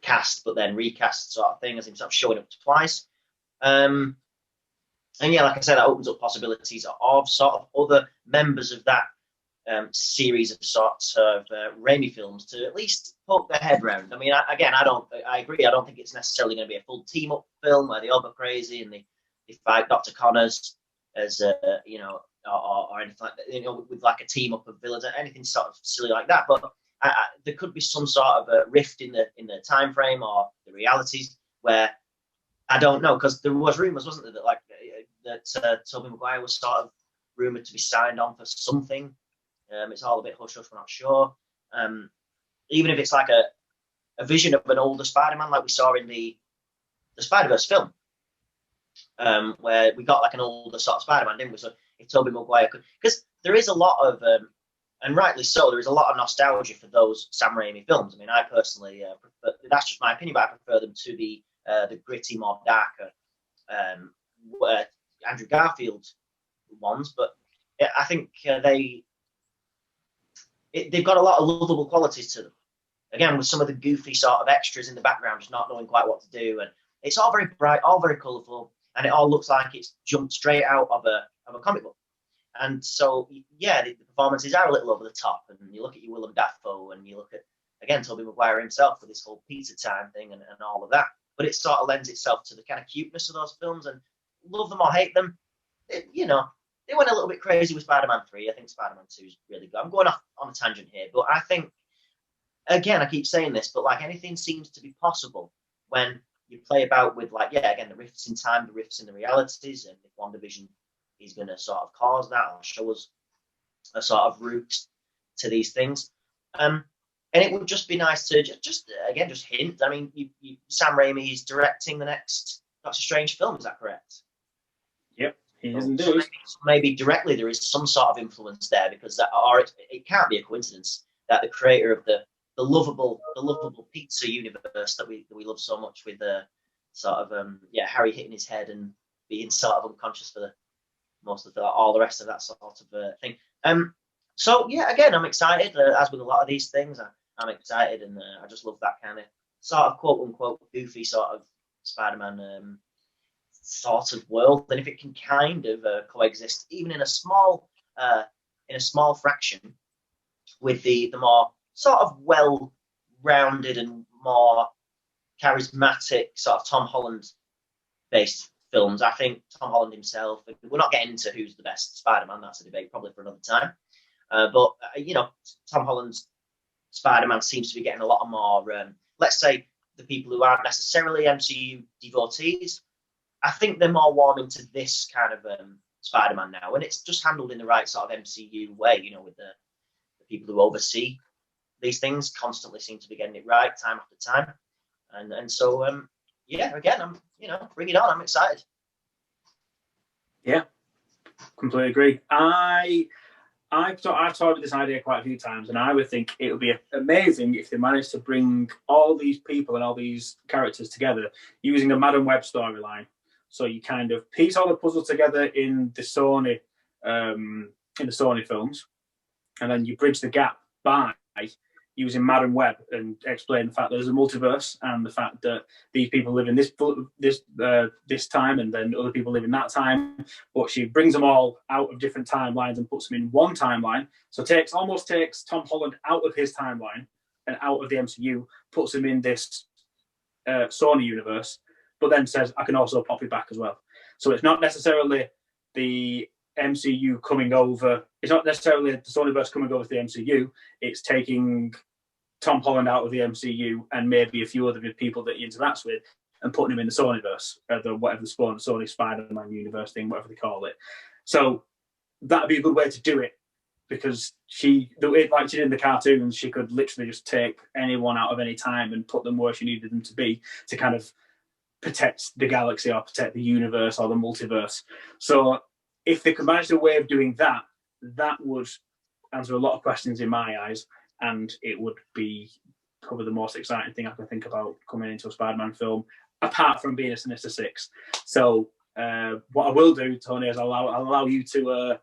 cast but then recast sort of thing, as him sort of showing up twice. And yeah, like I said, that opens up possibilities of sort of other members of that series of sorts of Raimi films to at least poke their head round. I mean, I agree. I don't think it's necessarily going to be a full team up film where they all go crazy and they fight Dr. Connors as or anything like that, with like a team up of villains, anything sort of silly like that. But there could be some sort of a rift in the time frame or the realities where I don't know, because there was rumors, wasn't there, that Tobey Maguire was sort of rumored to be signed on for something. It's all a bit hush hush. We're not sure. Even if it's like a vision of an older Spider-Man, like we saw in the Spider-Verse film, where we got like an older sort of Spider-Man, didn't we? So if Tobey Maguire could, because there is a lot of, and rightly so, there is a lot of nostalgia for those Sam Raimi films. I mean, I personally prefer, that's just my opinion, but I prefer them to the gritty, more darker Andrew Garfield ones. But I think they've got a lot of lovable qualities to them. Again, with some of the goofy sort of extras in the background, just not knowing quite what to do, and it's all very bright, all very colourful, and it all looks like it's jumped straight out of a comic book. And so, yeah, the performances are a little over the top. And you look at your Willem Dafoe, and you look at, again, Tobey Maguire himself with this whole pizza time thing and all of that. But it sort of lends itself to the kind of cuteness of those films. And love them or hate them, they went a little bit crazy with Spider-Man 3. I think Spider-Man 2 is really good. I'm going off on a tangent here, but I think, again, I keep saying this, but like anything seems to be possible when you play about with, like, yeah, again, the rifts in time, the rifts in the realities, and if WandaVision is going to sort of cause that or show us a sort of route to these things. And it would just be nice to just hint. I mean, Sam Raimi is directing the next Doctor Strange film, is that correct? Yep, he is indeed. So maybe directly there is some sort of influence there, because it can't be a coincidence that the creator of the lovable pizza universe that we love so much, with sort of Harry hitting his head and being sort of unconscious for most of all the rest of that sort of thing. So yeah, again, I'm excited. As with a lot of these things, I'm excited, and I just love that kind of sort of quote unquote goofy sort of Spider-Man sort of world. And if it can kind of coexist, even in a small fraction, with the more sort of well-rounded and more charismatic sort of Tom Holland-based films. I think Tom Holland himself, we're not getting into who's the best Spider-Man, that's a debate probably for another time. But Tom Holland's Spider-Man seems to be getting a lot more, let's say, the people who aren't necessarily MCU devotees, I think they're more warming to this kind of Spider-Man now. And it's just handled in the right sort of MCU way, with the people who oversee these things constantly seem to be getting it right time after time. And so, again, I'm, bring it on. I'm excited. Yeah, completely agree. I've talked about this idea quite a few times, and I would think it would be amazing if they managed to bring all these people and all these characters together using a Madam Web storyline. So you kind of piece all the puzzles together in the Sony films, and then you bridge the gap by using Madam Web and explain the fact that there's a multiverse, and the fact that these people live in this time, and then other people live in that time. But she brings them all out of different timelines and puts them in one timeline. So almost takes Tom Holland out of his timeline and out of the MCU, puts him in this Sony universe, but then says, I can also pop it back as well. So it's not necessarily the MCU coming over. It's not necessarily the Sonyverse coming over to the MCU. It's taking Tom Holland out of the MCU and maybe a few other people that he interacts with and putting him in the Sonyverse, whatever the Sony Spider-Man universe thing, whatever they call it. So that'd be a good way to do it, because like she did in the cartoons, she could literally just take anyone out of any time and put them where she needed them to be to kind of protect the galaxy or protect the universe or the multiverse. So if they could manage a way of doing that, that would answer a lot of questions in my eyes, and it would be probably the most exciting thing I can think about coming into a Spider-Man film, apart from being a Sinister Six. So what I will do, Tony, is I'll allow you to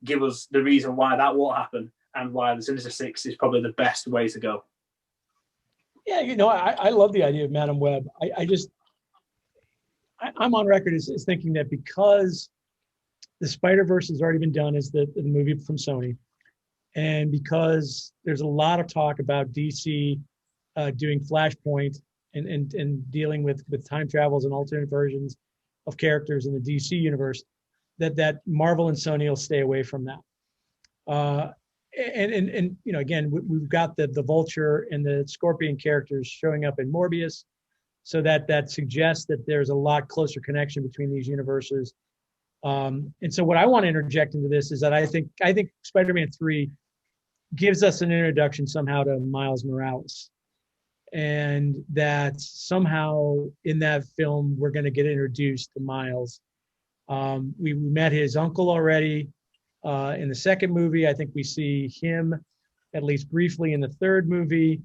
give us the reason why that won't happen and why the Sinister Six is probably the best way to go. Yeah, I love the idea of Madam Web. I'm on record as thinking that because the Spider-Verse has already been done as the movie from Sony, and because there's a lot of talk about DC doing Flashpoint and dealing with time travels and alternate versions of characters in the DC universe, that Marvel and Sony will stay away from that. And again, we've got the Vulture and the Scorpion characters showing up in Morbius, so that suggests that there's a lot closer connection between these universes. And so what I want to interject into this is that I think Spider-Man 3 gives us an introduction somehow to Miles Morales, and that somehow in that film we're going to get introduced to Miles. We met his uncle already in the second movie. I think we see him at least briefly in the third movie,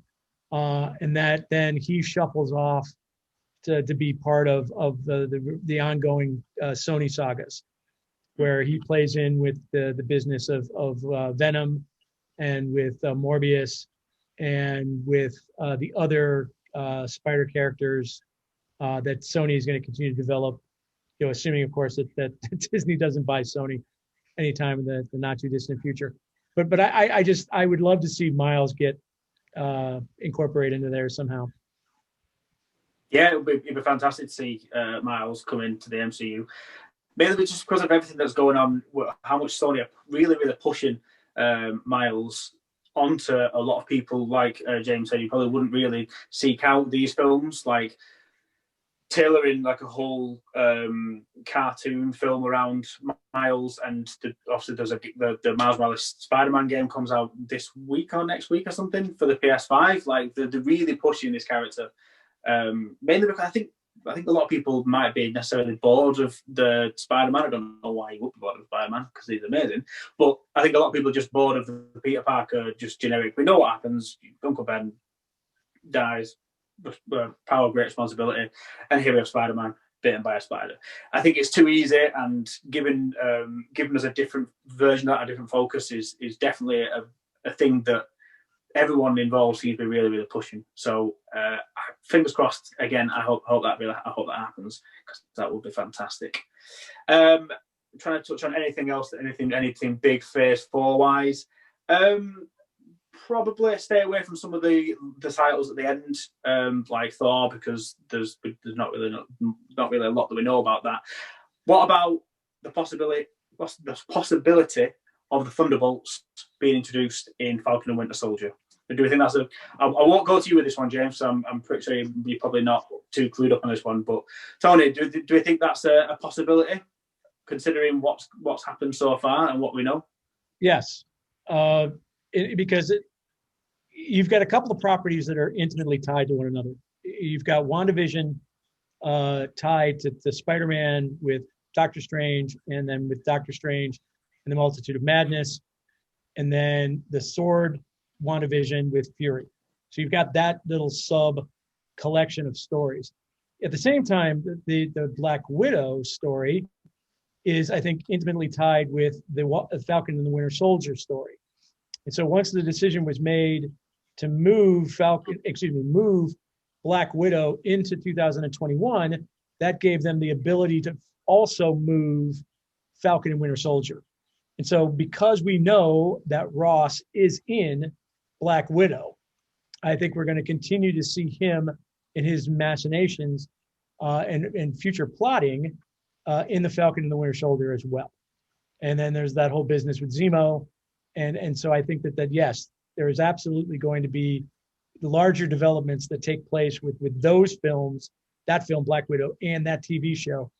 and that then he shuffles off to be part of the ongoing Sony sagas, where he plays in with the business of Venom and with Morbius and with the other Spider characters that Sony is going to continue to develop, assuming, of course, that Disney doesn't buy Sony anytime in the not too distant future. But I would love to see Miles get incorporated into there somehow. Yeah, it'd be fantastic to see Miles come into the MCU. Mainly just because of everything that's going on, how much Sony are really, really pushing Miles onto a lot of people. Like James said, you probably wouldn't really seek out these films, like tailoring like a whole cartoon film around Miles. And obviously there's the Miles Morales Spider-Man game comes out this week or next week or something for the PS5. Like they're really pushing this character. Mainly because I think a lot of people might be necessarily bored of the Spider-Man. I don't know why you would be bored of Spider-Man, because he's amazing. But I think a lot of people are just bored of the Peter Parker, just generic. We know what happens. Uncle Ben dies, power, great responsibility, and here we have Spider-Man bitten by a spider. I think it's too easy, and giving us a different version of that, a different focus is definitely a thing that everyone involved seems to be really, really pushing. So fingers crossed. Again, I hope that happens, because that would be fantastic. Trying to touch on anything else, anything big Phase 4 wise. Probably stay away from some of the titles at the end, like Thor, because there's not really a lot that we know about that. What about the possibility of the Thunderbolts being introduced in Falcon and Winter Soldier? Do we think that's I won't go to you with this one, James. So I'm pretty sure you're probably not too clued up on this one. But Tony, do we think that's a possibility, considering what's happened so far and what we know? Yes, because you've got a couple of properties that are intimately tied to one another. You've got WandaVision tied to Spider-Man with Doctor Strange, and then with Doctor Strange and the Multitude of Madness, and then the Sword WandaVision with Fury. So you've got that little sub collection of stories. At the same time, the Black Widow story is, I think, intimately tied with the Falcon and the Winter Soldier story. And so once the decision was made to move Black Widow into 2021, that gave them the ability to also move Falcon and Winter Soldier. And so because we know that Ross is in Black Widow, I think we're going to continue to see him in his machinations and future plotting in the Falcon and the Winter Soldier as well. And then there's that whole business with Zemo. And so I think that yes, there is absolutely going to be larger developments that take place with those films, that film Black Widow and that TV show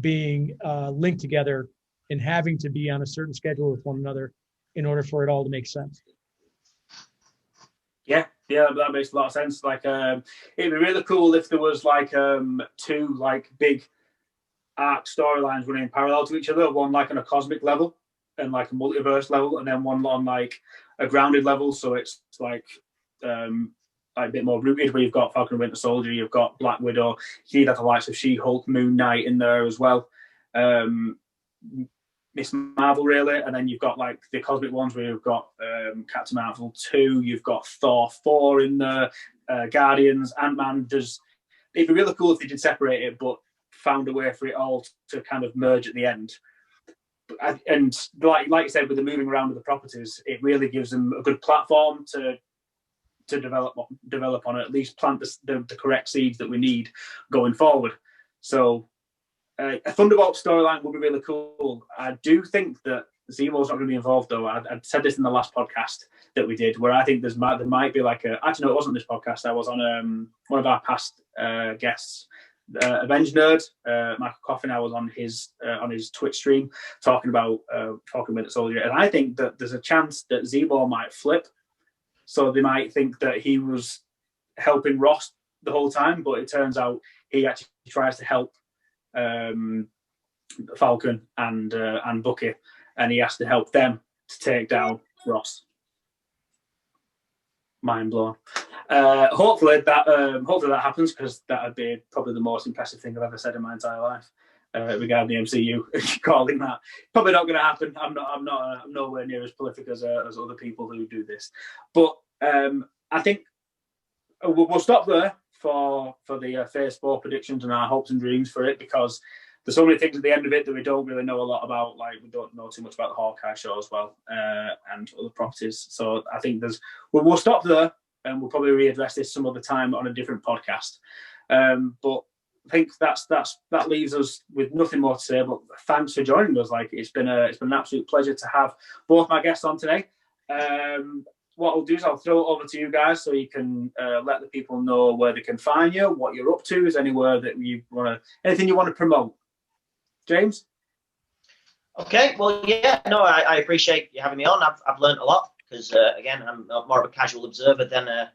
being linked together and having to be on a certain schedule with one another in order for it all to make sense. Yeah, that makes a lot of sense. Like, it'd be really cool if there was like two like big arc storylines running parallel to each other. One like on a cosmic level and like a multiverse level, and then one on like a grounded level. So it's like a bit more rooted, where you've got Falcon and Winter Soldier, you've got Black Widow, you'd have the likes of She-Hulk, Moon Knight in there as well. Miss Marvel, really, and then you've got like the cosmic ones where you've got Captain Marvel 2, you've got Thor 4 in the Guardians, Ant-Man. It'd be really cool if they did separate it, but found a way for it all to kind of merge at the end. And like you said, with the moving around of the properties, it really gives them a good platform to develop on, at least plant the correct seeds that we need going forward. So a Thunderbolt storyline would be really cool. I do think that Zemo's not going to be involved, though. I said this in the last podcast that we did, where I think there might be like actually, no, it wasn't this podcast. I was on one of our past guests, Avenged Nerd, Michael Coffin. I was on his Twitch stream talking about Winter Soldier, and I think that there's a chance that Zemo might flip. So they might think that he was helping Ross the whole time, but it turns out he actually tries to help Falcon and Bucky, and he has to help them to take down Ross. Mind blown. Hopefully that happens, because that would be probably the most impressive thing I've ever said in my entire life regarding the MCU. Calling that probably not going to happen. I'm nowhere near as prolific as other people who do this, but I think we'll stop there for the Phase 4 predictions and our hopes and dreams for it, because there's so many things at the end of it that we don't really know a lot about. Like, we don't know too much about the Hawkeye show as well, and other properties. So I think we'll stop there, and we'll probably readdress this some other time on a different podcast. But I think that leaves us with nothing more to say. But thanks for joining us. Like, it's been an absolute pleasure to have both my guests on today. What I'll do is I'll throw it over to you guys, so you can let the people know where they can find you, what you're up to, is anywhere that anything you want to promote. James? Okay, well, yeah, no, I appreciate you having me on. I've learned a lot, because again, I'm more of a casual observer than an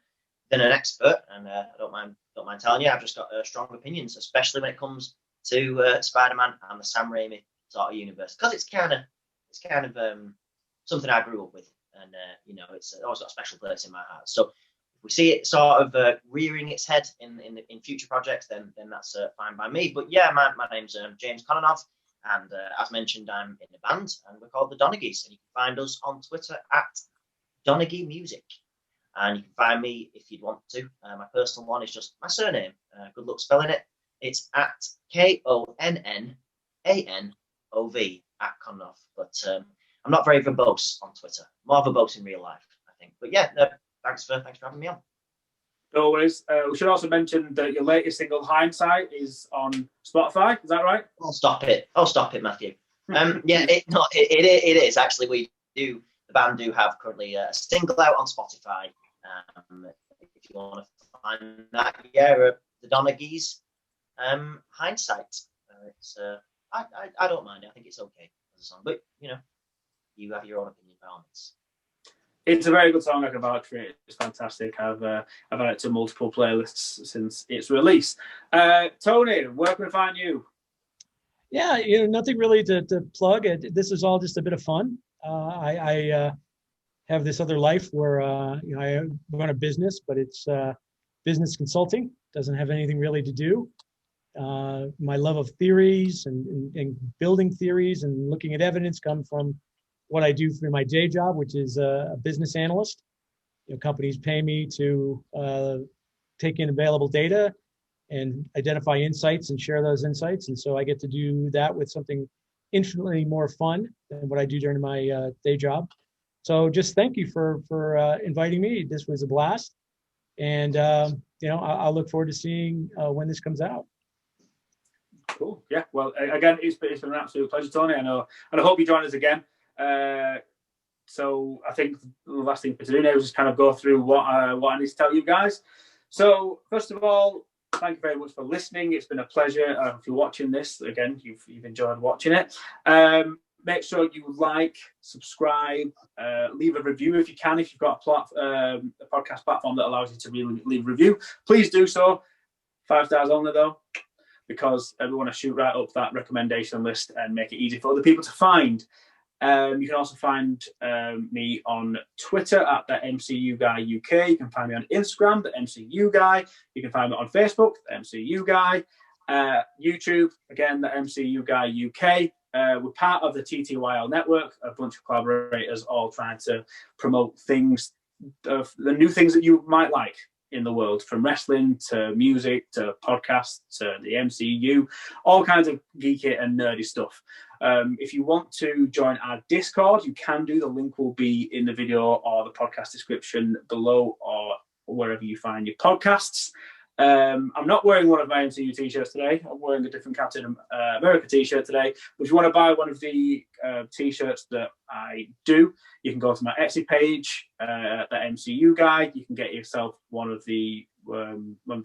expert, and I don't mind telling you, I've just got strong opinions, especially when it comes to Spider-Man and the Sam Raimi sort of universe, because it's kind of something I grew up with, and it's always got a special place in my heart. So if we see it sort of rearing its head in future projects, then that's fine by me. But yeah, my name's James Konnanov, and as mentioned, I'm in a band, and we're called the Donaghys, and you can find us on Twitter at Donaghy and you can find me if you'd want to. My personal one is just my surname. Good luck spelling it. It's at KONNANOV at Konnanov. But I'm not very verbose on Twitter. More verbose in real life, I think. But yeah, thanks for having me on. No worries. We should also mention that your latest single, Hindsight, is on Spotify. Is that right? Oh, stop it, Matthew. Yeah, it is actually. The band do have currently a single out on Spotify. If you want to find that, yeah, the Donaghys, Hindsight. I don't mind it. I think it's okay as a song, but you have your own opinion on it. It's a very good song. I can vouch for it. It's fantastic. I've had it to multiple playlists since its release. Tony, where can we find you? Yeah, nothing really to plug. This is all just a bit of fun. I have this other life where I run a business, but it's business consulting. Doesn't have anything really to do. My love of theories and building theories and looking at evidence come from what I do through my day job, which is a business analyst. Companies pay me to take in available data and identify insights and share those insights. And so I get to do that with something infinitely more fun than what I do during my day job. So just thank you for inviting me. This was a blast. And, I'll look forward to seeing when this comes out. Cool. Yeah. Well, again, it's been an absolute pleasure, Tony. I know, and I hope you join us again. So I think the last thing for today now is just kind of go through what I need to tell you guys. So first of all, thank you very much for listening. It's been a pleasure. If you're watching this, again, you've enjoyed watching it. Make sure you like, subscribe, leave a review if you can. If you've got a podcast platform that allows you to leave a review, please do so. 5 stars only, though, because we want to shoot right up that recommendation list and make it easy for other people to find. You can also find me on Twitter at ThatMCUGuyUK. You can find me on Instagram, ThatMCU Guy. You can find me on Facebook, ThatMCU Guy. YouTube, again, the MCU Guy UK. We're part of the TTYL network, a bunch of collaborators all trying to promote things, the new things that you might like in the world, from wrestling to music to podcasts to the MCU, all kinds of geeky and nerdy stuff. If you want to join our Discord, you can do. The link will be in the video or the podcast description below, or wherever you find your podcasts. I'm not wearing one of my MCU t-shirts today. I'm wearing a different Captain America t-shirt today. But if you want to buy one of the t-shirts that I do, you can go to my Etsy page, the MCU Guy. You can get yourself one of the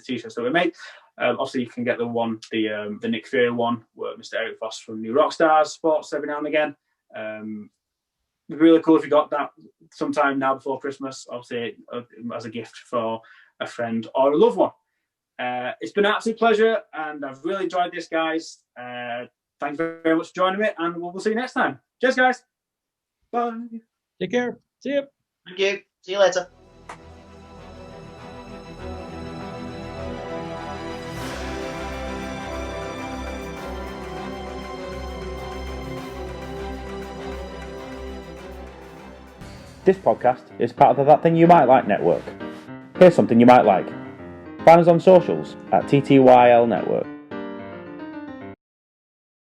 t-shirts that we made. Obviously, you can get the Nick Fury one, where Mr. Eric Voss from New Rockstars sports every now and again. It'd be really cool if you got that sometime now before Christmas, obviously as a gift for a friend or a loved one. It's been an absolute pleasure, and I've really enjoyed this, guys. Thanks very much for joining me, and we'll see you next time. Cheers, guys. Bye. Take care. See you. Thank you. See you later. This podcast is part of the That Thing You Might Like network. Here's something you might like. Find us on socials at TTYL Network.